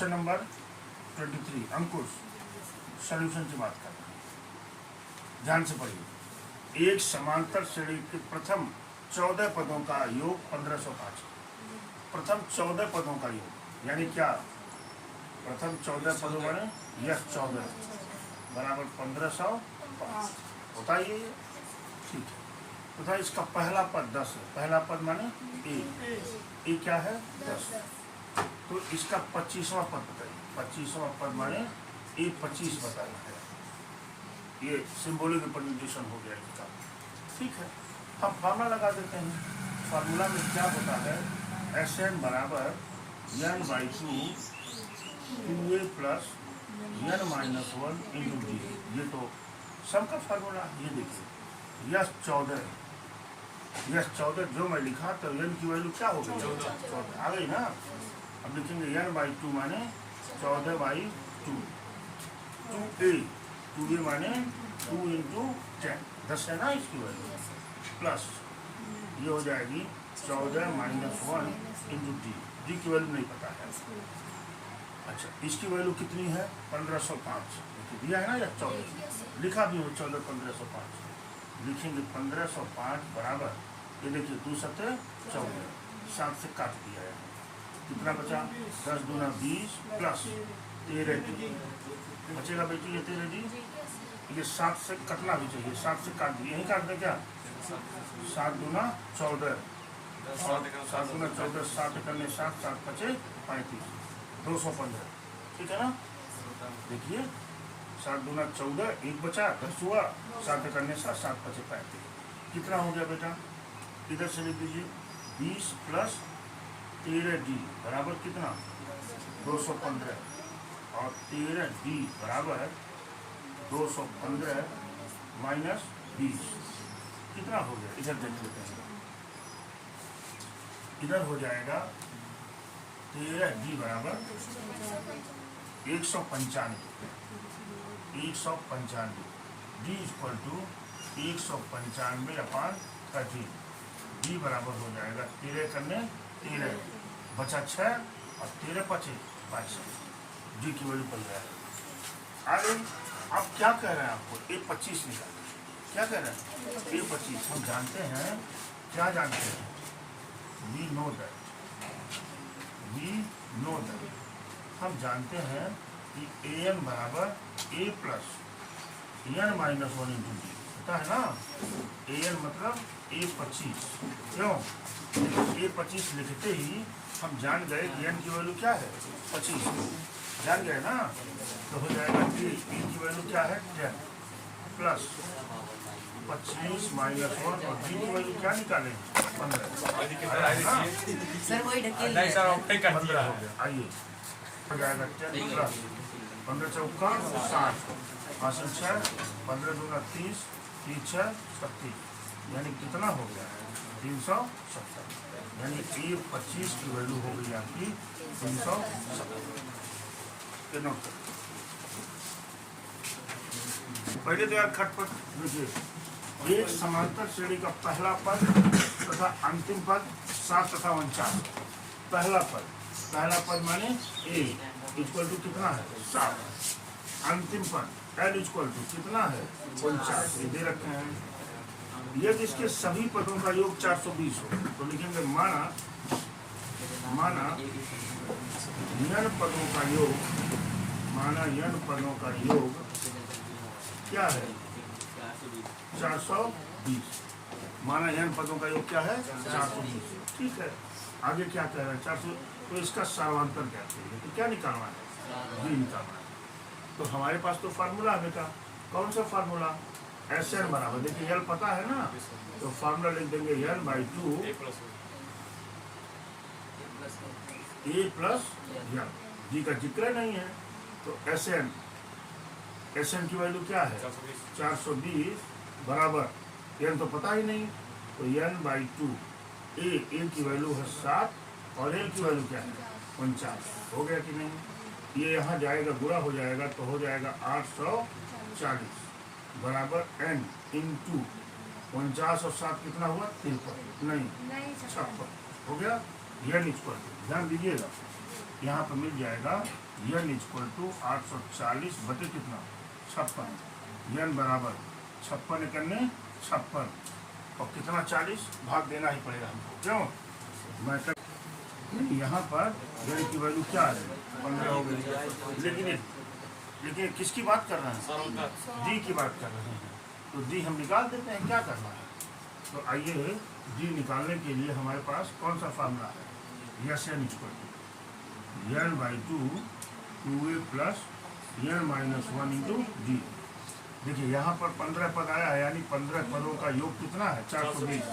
Question number 23 अंकुश solution की बात कर रहे हैं, ध्यान से पढ़िए। एक समांतर श्रेणी के प्रथम 14 पदों का योग 1505। प्रथम 14 पदों का योग यानी क्या? प्रथम 14 पदों माने यस 14 बराबर 1505 होता ही है। ठीक है, तथा इसका पहला पद 10 है। पहला पद माने ए क्या है? 10। तो इसका 25वां पद बताइए। 25वां पद माने ए 25 बताना है। ये सिंबॉलिक रिप्रेजेंटेशन हो गया इसका। ठीक है, हम फार्मूला लगा देते हैं। फार्मूला में क्या होता है? Sn बराबर n/2 2a plus n-1 into D. ये तो सम का फार्मूला। ये देखिए यस 14 जो मैं लिखा तो n की वैल्यू क्या हो गई? 14 आ गई ना। अब लिखेंगे n/2 माने 14/2 2a माने 2 इंटू 10 है ना इसकी वैल्यू, प्लस ये हो जाएगी 14 - 1 इंटू डी की वैल्यू नहीं पता है। अच्छा, इसकी वैल्यू कितनी है? 1505 दिया है ना, या 14 लिखा भी हो। 14 1505 लिखेंगे। 1505 बराबर ये देखिए 2 7 14 7 से काट दिया है। कितना बचा? 10 दूना 20 प्लस 13 डी बचेगा बेटी। ये 13 डी ये 7 से कटना भी चाहिए। 7 से काट दिए, यही काट दे क्या? 7 दूना 14 7 दूना 14 7 करने 7 7 बचे 35 215। ठीक है ना। देखिए 7 दूना 14 1 बचा 10 हुआ 7 करने 7 7 बचे 35। कितना हो गया बेटा? इधर से लिख दीजिए 20 प्लस 13 डी बराबर कितना? 215 और 13 डी बराबर 215 माइनस 20 कितना हो गया? इधर देख लेते हैं। इधर हो जाएगा 13 डी बराबर 195 डी इक्वल टू 195/13। डी बराबर हो जाएगा 13 करने 13 बचा 6 और 13 बचे 5। डी की वैल्यू बन गया है। आगे आप क्या कह रहे हैं? आपको A25 निकालना। क्या कह रहे हैं? A25 हम जानते हैं। क्या जानते हैं? वी नो दैट हम जानते हैं कि an बराबर a plus n-1 into D होता है ना। an मतलब A25। क्यों? A25 लिखते ही हम जान गए कि n की वैल्यू क्या है? 25 जान गए ना। तो हो जाएगा a की वैल्यू क्या है? 10 प्लस 25 - 1 और d की वैल्यू क्या निकालें? 15 हो गया। आइए हो जाएगा 10 प्लस 15 चौका 60 5 6 15 दूना 30 3 6 37 यानी कितना हो गया? 370। यानी A25 की वैल्यू हो गई आपकी 370। पहले तो यार खटपट देखिए। एक समांतर श्रेणी का पहला पद तथा अंतिम पद 7 तथा 49। पहला पद माने a इक्वल टू कितना है? 7। अंतिम पद l इक्वल टू कितना है? 49। ये दे रखे हैं। यदि इसके सभी पदों का योग 420 हो तो लिखेंगे माना n पदों का योग क्या है? 420। माना n पदों का योग क्या है? 420। ठीक है, आगे क्या कह रहे हैं? 400। तो इसका सर्वांतर क्या चाहिए? तो क्या निकालना है? ये निकालना है। तो हमारे पास तो फार्मूला है बेटा। कौन सा फार्मूला? Sn बराबर देखिए l पता है ना, तो फार्मूला लिख देंगे n/2 a प्लस n। जी का जिक्र नहीं है तो Sn की वैल्यू क्या है? 420 बराबर n तो पता ही नहीं, तो n/2 a की वैल्यू है 7 और l की वैल्यू क्या है? 49। हो गया कि नहीं? ये यहाँ जाएगा गुणा हो जाएगा तो हो जाएगा 840 बराबर n इंटू 49 और 7 कितना हुआ? 53 नहीं 56 हो गया। n इक्वल ध्यान दीजिएगा यहाँ पर मिल जाएगा n इक्वल टू 840 बटे कितना 56, n बराबर 56 करने 56 और कितना 40 भाग देना ही पड़ेगा हमको, क्यों मैं यहाँ पर n की वैल्यू क्या है 15 हो गई, लेकिन किसकी बात कर रहे हैं, d की बात कर रहे हैं, तो d हम निकाल देते हैं, क्या करना है। तो आइए d निकालने के लिए हमारे पास कौन सा फार्मूला है, S n equal to n by 2a plus n minus 1 into D. देखिए यहाँ पर 15 पद आया है, यानी 15 पदों का योग कितना है 420।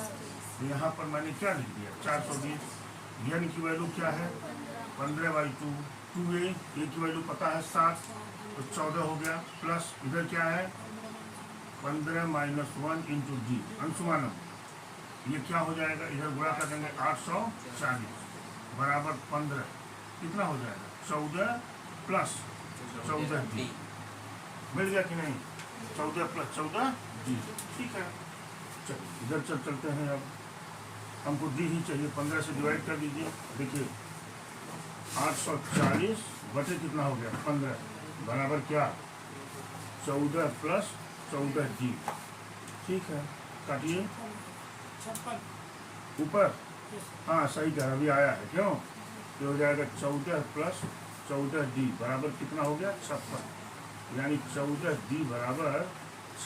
तो यहाँ पर मैंने क्या लिख दिया 420। n की वैल्यू क्या है 15 बाई 2, 2a की वैल्यू पता है 7, तो 14 हो गया, प्लस इधर क्या है 15 माइनस 1 इंटू डी अंशुमानम, ये क्या हो जाएगा, इधर गुणा कर देंगे 840 बराबर 15, कितना हो जाएगा 14 प्लस 14 डी, मिल गया कि नहीं, 14 प्लस 14 डी, ठीक है। चलिए इधर चलते हैं, अब हमको डी ही चाहिए, 15 से डिवाइड कर दीजिए, देखिए 840 बटे कितना हो गया 15 बराबर क्या 14 प्लस 14 डी, ठीक है, काटिए ऊपर, हाँ सही कहा, अभी आया है, क्यों ये हो जाएगा 14 प्लस 14 डी बराबर कितना हो गया 56, यानी 14 डी बराबर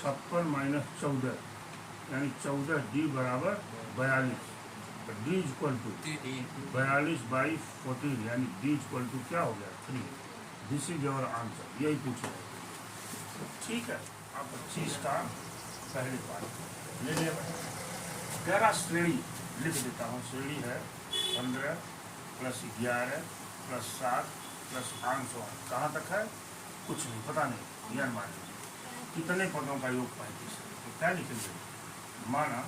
56 माइनस 14, यानी 14 डी बराबर 42, डी इक्वल टू 42 बाई 14, यानी डी इक्वल टू क्या हो गया 3। दिस इज योर आंसर, यही पूछा है, ठीक है। आप 25 का पहले पार्ट ले लिया, गहरा श्रेणी लिख देता हूँ, श्रेणी है 15 प्लस 11 प्लस 7 प्लस 500, कहाँ तक है कुछ नहीं पता नहीं, यह मान लीजिए कितने पदों का योग 35 है, तो क्या लिखेंगे, माना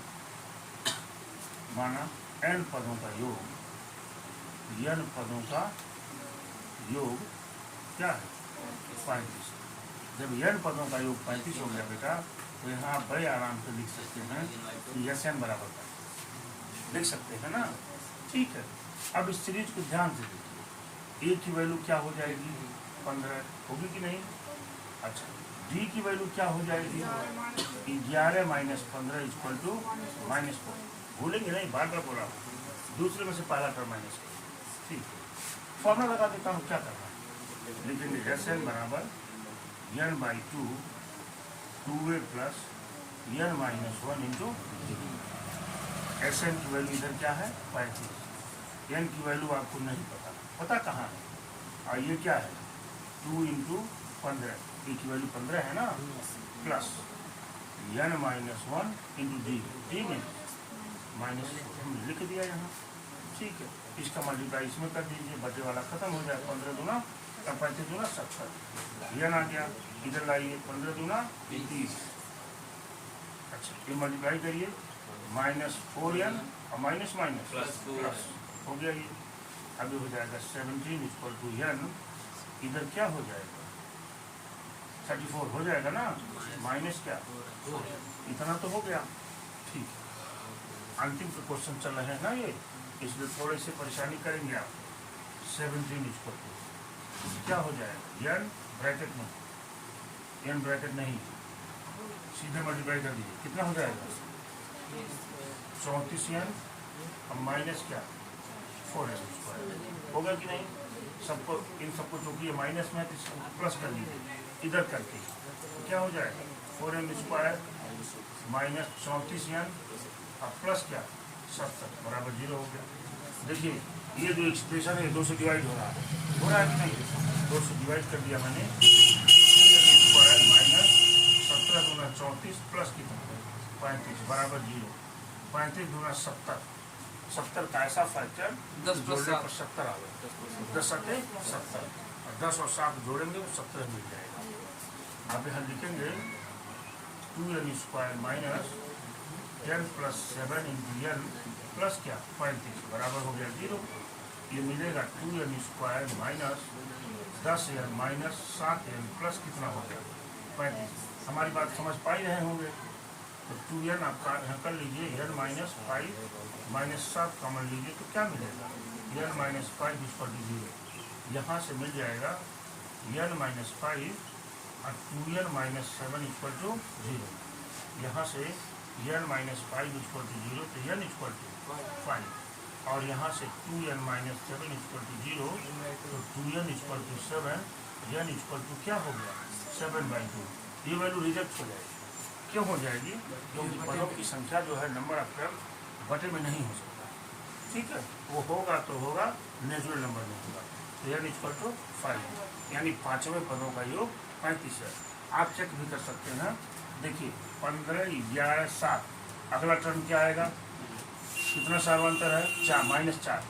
n पदों का योग, n पदों का योग क्या है 35। जब n पदों का योग 35 हो गया बेटा, तो यहाँ आप बड़े आराम से लिख सकते हैं कि यस n बराबर 35 लिख सकते हैं ना, ठीक है। अब इस सीरीज को ध्यान से देखिए, a की वैल्यू क्या हो जाएगी 15 होगी कि नहीं, अच्छा d की वैल्यू क्या हो जाएगी 11 माइनस 15 इक्वल टू -4, भूलेंगे नहीं, बार बार बोला, दूसरे में से पहला टर्म माइनस, ठीक है। फॉर्मूला लगा देता हूँ, क्या करना है, लिखेंगे एस एन बराबर n by 2 2a plus n minus 1 into S N की वैल्यू इधर क्या है 35, n की वैल्यू आपको नहीं पता कहाँ है, और ये क्या है 2 इंटू 15, ए की वैल्यू 15 है ना, plus n minus 1 into D, D में माइनस हमने लिख दिया यहाँ, ठीक है। इसका मल्टीप्लाई इसमें कर दीजिए, बचे वाला खत्म हो जाए, 15 दूना 35 दूना 70, यन आ गया, इधर लाइए 15 दूना 30, अच्छा ये मल्टीप्लाई करिए, -4n और माइनस प्लस हो गया, ये अभी हो जाएगा 17 इक्वल टू n, इधर क्या हो जाएगा 34 हो जाएगा ना, माइनस क्या इतना तो हो गया, ठीक है। अंतिम के क्वेश्चन चल रहे हैं ना ये, इसलिए थोड़ी सी परेशानी करेंगे आप। 17 इक्वल टू क्या हो जाएगा, n ब्रैकेट में, n ब्रैकेट नहीं, सीधे मल्टीप्लाई कर दीजिए, कितना हो जाएगा 34n अब माइनस क्या 4n स्क्वायर, होगा कि नहीं, सबको इन सबको चूंकि माइनस में है तो इसको प्लस कर दीजिए, इधर करके क्या हो जाएगा 4n स्क्वायर माइनस 34n अब प्लस क्या 70 बराबर 0 हो गया। देखिए ये जो एक्सप्रेशन है 2 से डिवाइड हो रहा है कि नहीं, 2 से डिवाइड कर दिया मैंने, स्क्वायर माइनस 17 दूना 34 प्लस कितना 35 बराबर 0, 35 दूना 70, 70 का ऐसा फैक्टर 10 जोड़ने पर 70 आ गया, 10 सत्ते 70, 10 और 7 जोड़ेंगे तो 70 मिल जाएगा। आप यहाँ लिखेंगे 2n square minus 10 plus 7 into n plus क्या 35 बराबर हो गया 0, ये मिलेगा 2n square minus 10n minus 7n plus कितना हो गया 35। हमारी बात समझ पा ही रहे होंगे, तो 2n आप यहाँ कर लीजिए, n माइनस 5 माइनस 7 कॉमन लीजिए तो क्या मिलेगा n माइनस 5 इक्वल टू 0, यहाँ से मिल जाएगा n माइनस 5 और 2n माइनस 7 इक्वल टू 0। यहाँ से n माइनस 5 इक्वल टू 0 तो n इक्वल टू 5 और यहाँ से 2n माइनस 7 इक्वल टू 0 तो 2n equal to 7, n equal to क्या हो गया 7/2। ये वैल्यू रिजेक्ट हो जाएगी। क्यों हो जाएगी? क्योंकि पदों की संख्या जो है नंबर ऑफ बटे में नहीं हो सकता। ठीक है, वो होगा तो होगा, नेचुरल नंबर में होगा। तो n इक्वल टू 5 यानी पांचवें पदों का योग 35 है। आप चेक भी कर सकते हैं। देखिए 15, 11, 7, अगला टर्म क्या आएगा? कितना सार्वंतर है? 4 -4।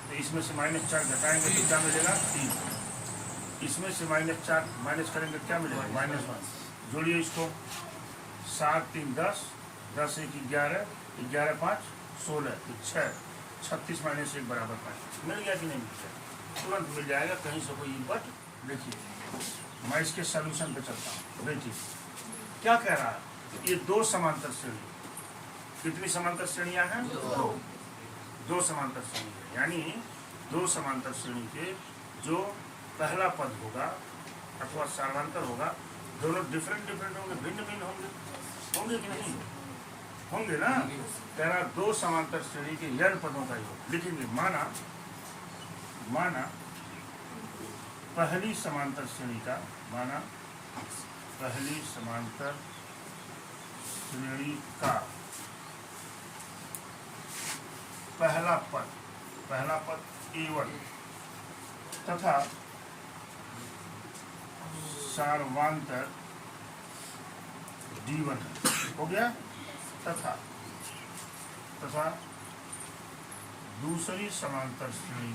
तो इसमें से -4 घटाएंगे तो क्या मिलेगा? 3। इसमें से -4 माइनस करेंगे क्या मिलेगा? -1। जोड़िए इसको, 7 3 10, 10 1 11, 11 5 16, 6, 36 माइनस 1 बराबर 5। मिल गया कि नहीं मिल गया? तुरंत मिल जाएगा, कहीं से कोई बट। देखिए मैं इसके सॉल्यूशन पे चलता हूँ। देखिए क्या कह रहा है, ये दो समांतर श्रेणी। कितनी समांतर श्रेणियां हैं? दो समांतर श्रेणी है। यानी दो समांतर श्रेणी के जो पहला पद होगा अथवा सार्वंतर होगा, दोनों डिफरेंट होंगे, भिन्न होंगे कि नहीं? होंगे ना। कह रहा दो समांतर श्रेणी के n पदों का योग लिखेंगे। माना पहली समांतर श्रेणी का, माना पहली समांतर श्रेणी का पहला पद A1 तथा सार्वंतर D1 हो गया। तथा दूसरी समांतर श्रेणी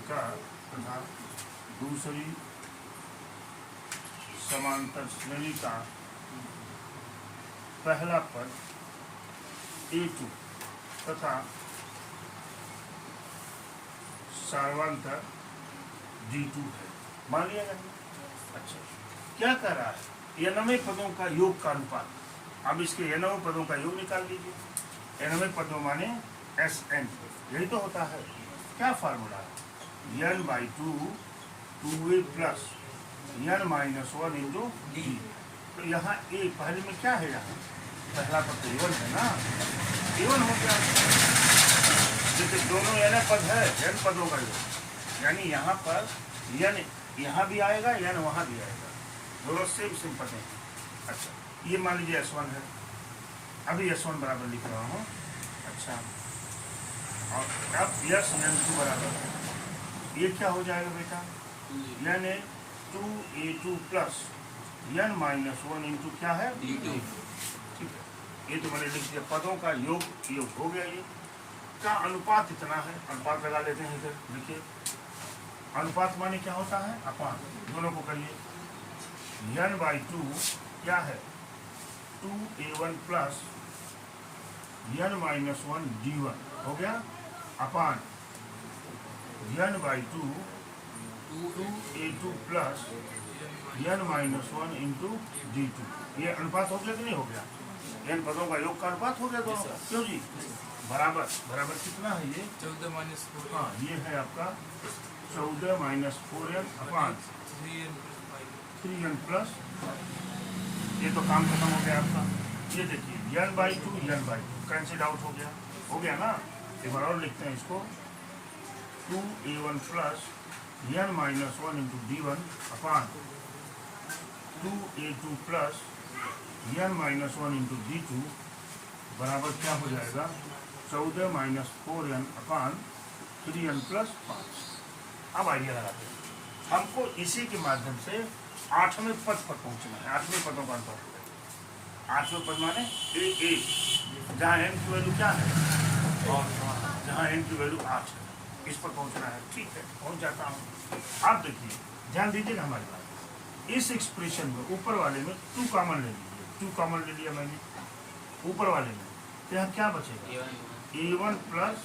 का पहला पद A2 तथा सार्वंतर D2 है। मान लिया जाए। अच्छा, क्या कर रहा है? n पदों का योग का अनुपात। अब इसके n पदों का योग निकाल लीजिए। n पदों माने Sn, यही तो होता है। क्या फार्मूला है? n/2 2a plus n minus 1 into D. तो यहाँ a पहले में क्या है? यहाँ पहला पद तो A1 है ना, A1 हो गया। जैसे दोनों n पद है, n पदों का योग, यानी यहाँ पर n यहाँ भी आएगा, n वहाँ भी आएगा, दोनों सेम पद हैं। अच्छा, ये मान लीजिए S1 है। अभी S1 बराबर लिख रहा हूँ। अच्छा, और अब n2 बराबर, ये क्या हो जाएगा बेटा? n 2a2 plus n minus 1 into क्या है? D2। ठीक है, ये तो मैंने लिख दिया। पदों का योग हो गया। ये का अनुपात इतना है। अनुपात लगा लेते हैं इधर। देखिए अनुपात माने क्या होता है? अपान। दोनों को करिए। n/2 क्या है? 2a1 plus n minus 1 D1 हो गया। अपान n/2 2a2 plus n minus 1 into D2। ये अनुपात हो गया कि नहीं हो गया? n पदों का योग का अनुपात हो गया दोनों का। क्यों जी? बराबर कितना है ये? 14 माइनस 4। हाँ, ये है आपका 14 माइनस 4n अपान 3n प्लस। ये तो काम खत्म हो गया आपका। ये देखिए n/2 कैंसिल आउट हो गया ना। एक बार और लिखते हैं इसको। 2a1 plus n minus 1 into D1 अपान 2a2 plus n minus 1 into D2 बराबर क्या हो जाएगा? 14 माइनस 4n अपान 3n प्लस 5। अब आइडिया लगाते हैं। हमको इसी के माध्यम से 8वें पद पर पहुंचना है। 8वें पदों का अनुपात हो गया। 8वें पद माने A, जहाँ n की वैल्यू क्या है? और जहाँ n की वैल्यू 8 है, इस पर पहुंचना है। ठीक है, पहुंच जाता हूँ। आप देखिए, ध्यान दीजिएगा हमारी बात। इस एक्सप्रेशन में ऊपर वाले में 2 कॉमन ले लीजिए। 2 कॉमन ले लिया मैंने ऊपर वाले में, तो यहाँ क्या बचेगा? A1 plus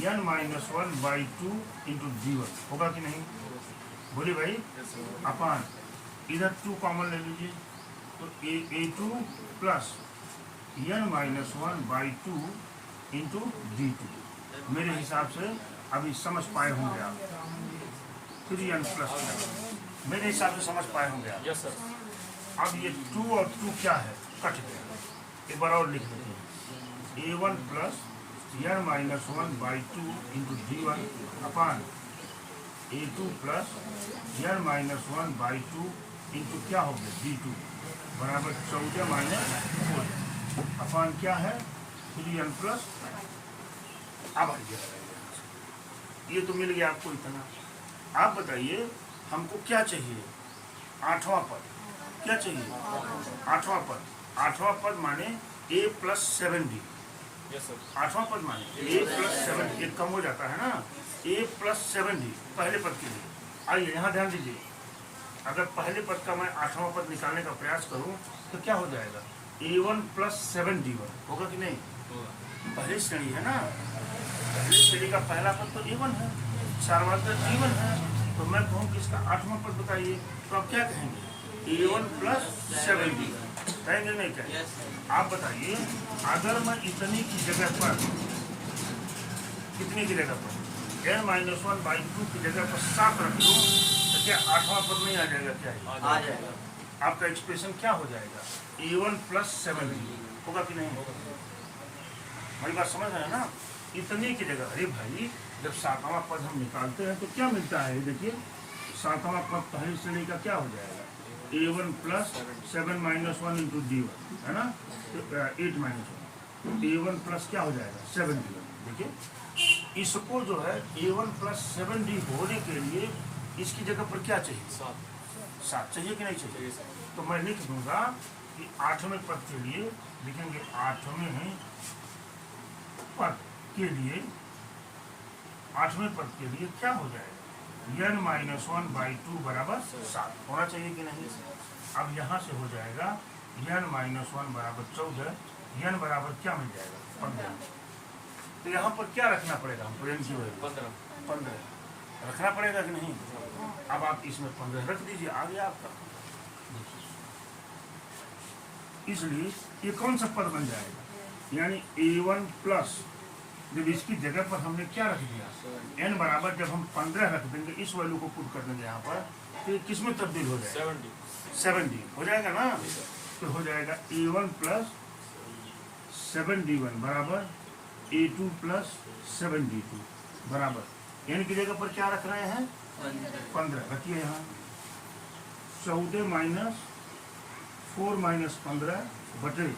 n minus 1/2 into D1 होगा कि नहीं? बोलिए भाई। अपान इधर 2 कॉमन ले लीजिए, तो A2 plus n minus 1/2 into D2। मेरे हिसाब से अभी समझ पाए होंगे आप। 3n plus 1। मेरे हिसाब से समझ पाए होंगे आप। Yes sir. अब ये 2 और 2 क्या है, कट गया। एक बार और लिख देते हैं, a1 plus n minus 1 by 2 into d1 upon a2 plus n minus 1 by 2 into क्या हो गया d2 बराबर 14 माइनस 4 अपान क्या है 3n प्लस। अब आइए ये तो मिल गया आपको इतना। आप बताइए हमको क्या चाहिए, आठवां पद क्या चाहिए, आठवां पद माने a plus 7d। Yes sir. आठवां पद माने a प्लस 7, एक कम हो जाता है ना, a प्लस 7d पहले पद के लिए। आइए यहाँ ध्यान दीजिए, अगर पहले पद का मैं आठवां पद निकालने का प्रयास करूं तो क्या हो जाएगा, a1 प्लस 7d1 होगा कि नहीं। पहली श्रेणी है ना, पहली श्रेणी का पहला पद तो a1 है, सार्वत्रिक d1 है, तो मैं कहूँ कि इसका आठवां पद बताइए, तो आप क्या कहेंगे, a1 प्लस 7d कहेंगे नहीं कहेंगे। आप बताइए अगर मैं इतनी की जगह पर, कितनी की जगह पर n माइनस 1 बाई 2 की जगह पर 7 रख दूँ तो क्या आठवां पद नहीं आ जाएगा, क्या आ जाएगा। आपका एक्सप्रेशन क्या हो जाएगा, a1 प्लस 7d होगा कि नहीं। मेरी बात समझ रहे हैं ना, इतनी की जगह। अरे भाई जब सातवां पद हम निकालते हैं तो क्या मिलता है, देखिए सातवां पद पहली श्रेणी का क्या हो जाएगा, a1 plus 7 minus 1 into d1 है ना, तो 8 माइनस 1 a1 प्लस क्या हो जाएगा 7d। देखिए इसको जो है a1 प्लस 7d होने के लिए इसकी जगह पर क्या चाहिए, 7 चाहिए कि नहीं चाहिए। तो मैं लिख दूंगा कि आठवें पद के लिए लिखेंगे, आठवें पद के लिए, आठवें पद के लिए क्या हो जाएगा n माइनस 1 बाई 2 बराबर 7 होना चाहिए कि नहीं। अब यहाँ से हो जाएगा n माइनस 1 बराबर 14, n बराबर क्या मिल जाएगा 15। तो यहाँ पर क्या रखना पड़ेगा हमको, n की वैल्यू 15 रखना पड़ेगा कि नहीं। अब आप इसमें 15 रख दीजिए, आ गया आपका। इसलिए ये कौन सा पद बन जाएगा, यानी a1 प्लस, जब इसकी जगह पर हमने क्या रख दिया n बराबर, जब हम 15 रख देंगे इस वैल्यू को पुट कर देंगे यहाँ पर, तो ये किस में तब्दील हो जाएगा, 7d हो जाएगा ना। तो हो जाएगा a1 प्लस 7d1 बराबर a2 प्लस 7d2 बराबर n की जगह पर क्या रख रहे हैं 15 रखिए यहाँ, 14 माइनस 4 माइनस 15 बटे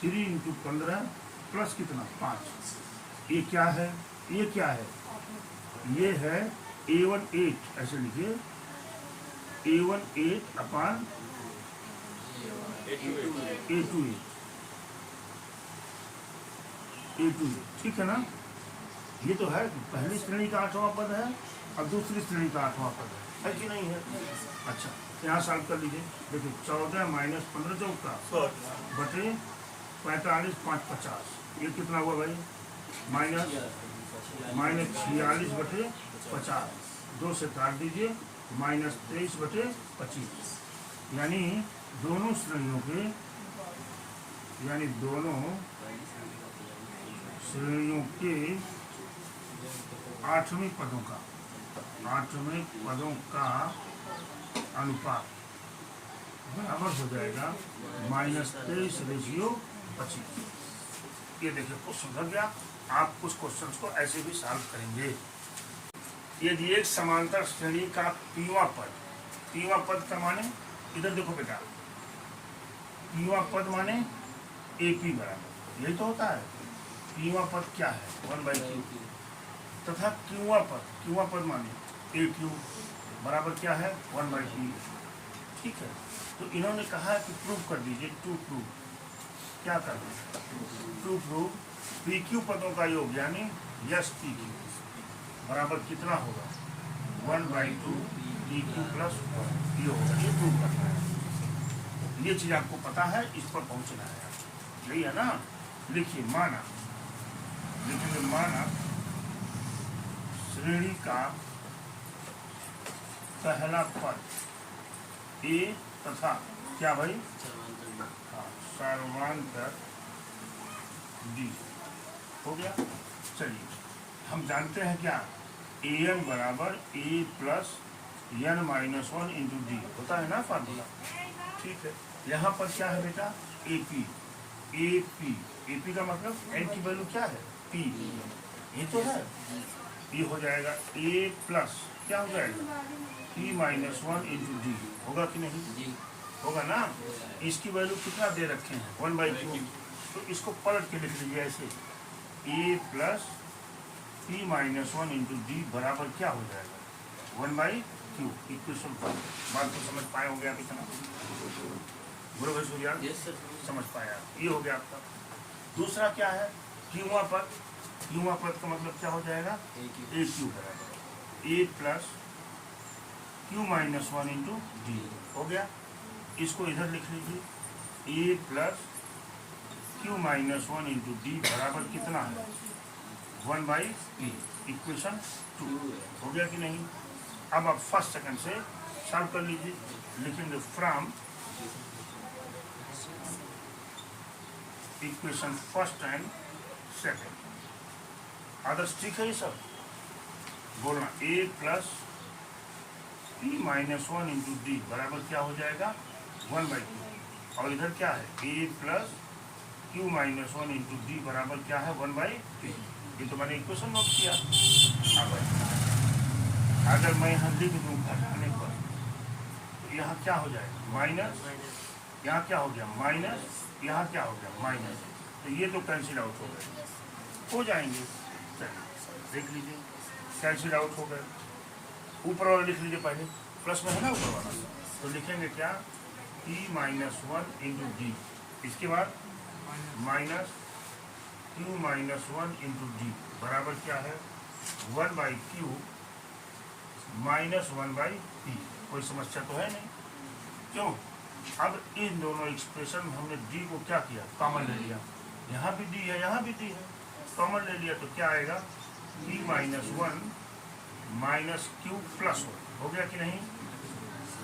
3 इंटू 15 प्लस कितना 5। ये क्या है, ये क्या है, ये है a1 8, ऐसे लिखिए a1 8 अपान a2 8, ठीक है ना। ये तो है पहली श्रेणी का आठवां पद है और दूसरी श्रेणी का आठवां पद है कि नहीं है। अच्छा यहाँ सॉल्व कर लीजिए, देखिए 14 माइनस 15 चौका बटे 45 5 50, ये कितना हुआ भाई, माइनस 46 बटे 50, 2 से काट दीजिए, माइनस 23 बटे 25, यानी दोनों श्रेणियों के, यानी दोनों श्रेणियों के आठवें पदों का अनुपात बराबर हो जाएगा -23/25। ये देखिए कुछ सुधर गया। आप कुछ क्वेश्चंस को ऐसे भी सॉल्व करेंगे। यदि एक समांतर श्रेणी का पीवा पद का माने, इधर देखो बेटा, पीवा पद माने AP बराबर, यही तो होता है। पीवा पद क्या है 1/q, तथा क्यूआ पद माने AQ बराबर क्या है 1/p, ठीक है। तो इन्होंने कहा है कि प्रूव कर दीजिए, टू प्रूव, क्या करना है, टू प्रूव PQ पदों का योग यानी SPQ बराबर कितना होगा 1/2 PQ प्लस 1, ये होगा, ये प्रूव करना है। ये चीज आपको पता है, इस पर पहुंचना है, यही है ना। लिखिए माना, लिखिए माना श्रेणी का पहला पद A तथा क्या भाई, सर्वांतर D हो गया। चलिए हम जानते हैं क्या ए एन बराबर A plus N minus one into D होता है ना फार्मूला। ठीक है, यहाँ पर क्या है बेटा, ए पी। ए पी का मतलब एन की वैल्यू क्या है, पी, ये तो है। ये हो जाएगा ए प्लस क्या हो जाएगा, P minus one into D, होगा कि नहीं, होगा ना। इसकी वैल्यू कितना दे रखे हैं, 1/2, तो इसको पलट के लिख लीजिए ऐसे, A plus P minus one into D बराबर क्या हो जाएगा, 1/2। इक्वेशन पर बात को समझ पाए होंगे आप इतना, बोलो भाई सूर्या, समझ पाया, ये हो गया आपका। दूसरा क्या है, क्यूआ पद। क्यूआ पद का मतलब क्या हो जाएगा, ए क्यू बराबर A plus Q minus one into D, हो गया। इसको इधर लिख लीजिए, A plus Q minus one into D बराबर कितना है, 1/p। इक्वेशन 2 हो गया कि नहीं। अब आप फर्स्ट सेकंड से सॉल्व कर लीजिए, लिखेंगे from equation first and second. Adarsh ठीक है ये सब, बोलना A plus P minus one into D बराबर क्या हो जाएगा, 1/2। और इधर क्या है, A plus Q minus one into D बराबर क्या है, 1/p। ये तो मैंने इक्वेशन नोट किया। अब अगर मैं यहाँ लिख दूँ घटाने पर, तो यहाँ क्या हो जाएगा, माइनस, यहाँ क्या हो गया माइनस, यहाँ क्या हो गया माइनस, तो ये तो कैंसिल आउट हो गए, हो जाएंगे। चलिए देख लीजिए, कैंसिल आउट हो गए। ऊपर वाला लिख लीजिए पहले, प्लस में है ना ऊपर वाला, तो लिखेंगे क्या, P minus one into D, इसके बाद minus Q minus one into D बराबर क्या है, 1/q माइनस 1/p। कोई समस्या तो है नहीं, क्यों। अब इन दोनों एक्सप्रेशन में हमने डी को क्या किया, कॉमन ले लिया, यहाँ भी डी है यहाँ भी डी है, कॉमन ले लिया, तो क्या आएगा, p minus one minus Q plus one, हो गया कि नहीं,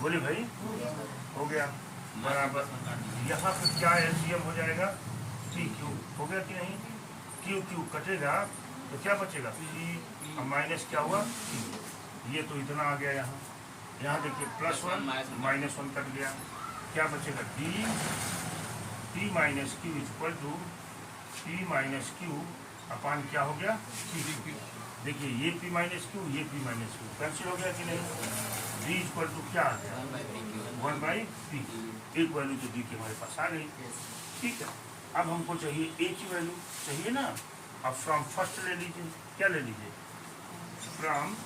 बोले भाई, हो गया बराबर। यहाँ पे क्या एलसीएम हो जाएगा, पी क्यू, हो गया कि नहीं, क्यू क्यू कटेगा तो क्या बचेगा, पी माइनस क्या हुआ, p। ये तो इतना आ गया, यहाँ देखिए plus one minus one cut गया, क्या बचेगा, D P minus Q equal to P minus Q upon क्या हो गया, पी। देखिए ये पी माइनस क्यू, ये पी माइनस क्यू कैंसिल हो गया कि नहीं, डी इक्वल टू क्या आ गया, 1/p। एक वैल्यू तो डी की हमारे पास आ गई। ठीक है, अब हमको चाहिए ए की वैल्यू, चाहिए ना। अब फ्रॉम फर्स्ट ले लीजिए, क्या ले लीजिए, फ्रॉम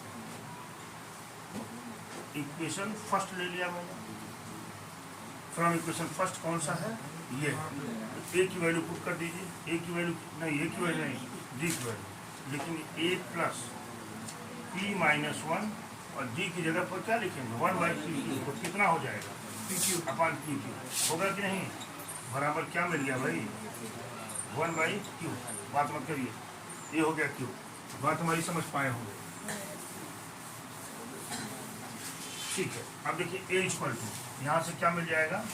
इक्वेशन फर्स्ट ले लिया मैंने। फ्रॉम इक्वेशन फर्स्ट कौन सा है, ये ए की वैल्यू पुट कर दीजिए, ए की वैल्यू नहीं, ए की वैल्यू नहीं, डी की वैल्यू लिखेंगे, ए प्लस पी माइनस वन, और डी की जगह पर क्या लिखेंगे, 1/p, तो कितना हो जाएगा, पी क्यू अपान पी क्यू, होगा कि नहीं, बराबर क्या मिल गया भाई, 1/q। बात मत करिए, ये हो गया क्यू, बात हमारी समझ पाए होंगे। ठीक है, अब देखिए ए इक्वल टू, यहाँ से क्या मिल जाएगा,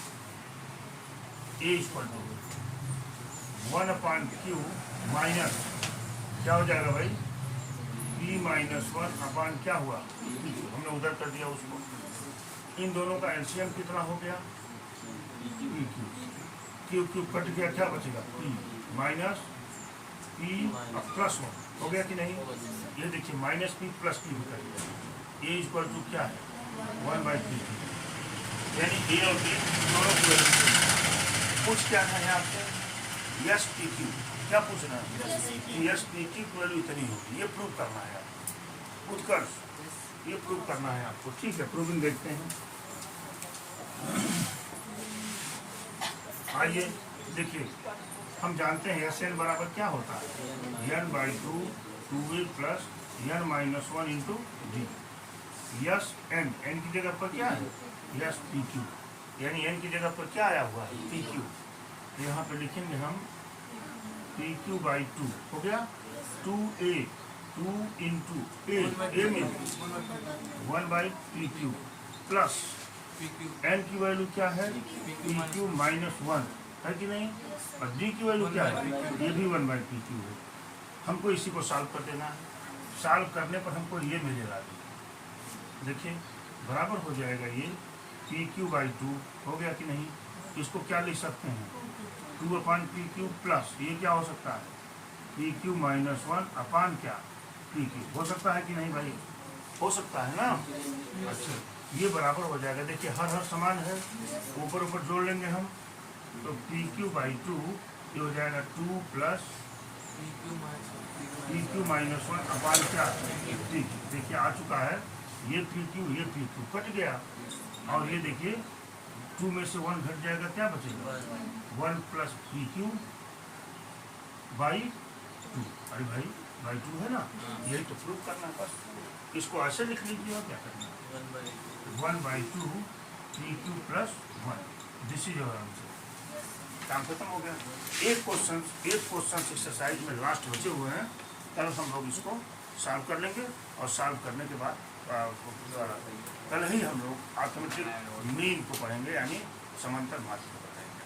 ए इक्वल टू 1/q माइनस क्या हो जाएगा भाई, p माइनस वन अपान क्या हुआ, हमने उधर कर दिया उसको। इन दोनों का एलसीएम कितना हो गया, क्यू क्यू कट गया, क्या बचेगा, p minus p plus one, हो गया कि नहीं। ये देखिए माइनस p प्लस p कर दिया, ए इक्वल टू क्या है, 1/p। यानी ए और बी दोनों की वैल्यू कुछ क्या है आपसे, यस पी क्यू, क्या पूछना है, यस पी क्यू की वैल्यू इतनी होगी, ये प्रूव करना है आपको, उत्कर्ष, ये प्रूव करना है आपको। ठीक है, प्रूविंग देखते हैं। आइए देखिए, हम जानते हैं एस एन बराबर क्या होता है, n/2 2a plus n minus one into D. S N, N की जगह पर क्या है, यस पी क्यू, यानी एन की जगह पर क्या आया हुआ है, पी क्यू। तो यहाँ पे लिखेंगे हम PQ/2, हो गया 2a 2 इंटू ए में 1/PQ प्लस एन की वैल्यू क्या है, PQ माइनस वन, है कि नहीं, और डी की वैल्यू क्या है, ये भी 1/PQ है। हमको इसी को सॉल्व कर देना है। सॉल्व करने पर हमको ये मिलेगा। देखिए बराबर हो जाएगा ये पी क्यू बाई 2 हो गया कि नहीं। इसको क्या लिख सकते हैं 2 अपान पी क्यू प्लस ये क्या हो सकता है पी क्यू माइनस 1 अपान क्या पी क्यू हो सकता है कि नहीं भाई, हो सकता है ना। अच्छा ये बराबर हो जाएगा। देखिए हर समान है, ऊपर ऊपर जोड़ लेंगे हम, तो पी क्यू बाई 2 ये हो जाएगा 2 प्लस पी क्यू माइनस 1 अपान क्या पी क्यू। देखिए आ चुका है ये पी क्यू कट गया, और ये देखिए 2 में से 1 घट जाएगा, क्या बचेगा 1 प्लस पी क्यू बाई 2। अरे भाई बाई 2 है ना, यही तो प्रूव करना है। बस इसको ऐसे लिख लीजिए और क्या करना 1 by 2 P Q plus 1। This is your answer. काम खत्म हो गया। एक क्वेश्चन एक्सरसाइज में लास्ट बचे हुए हैं, कल हम लोग इसको सॉल्व कर लेंगे, और सॉल्व करने के बाद कल ही हम लोग अर्थमेटिक मीन को पढ़ेंगे, यानी समांतर माध्य को पढ़ेंगे।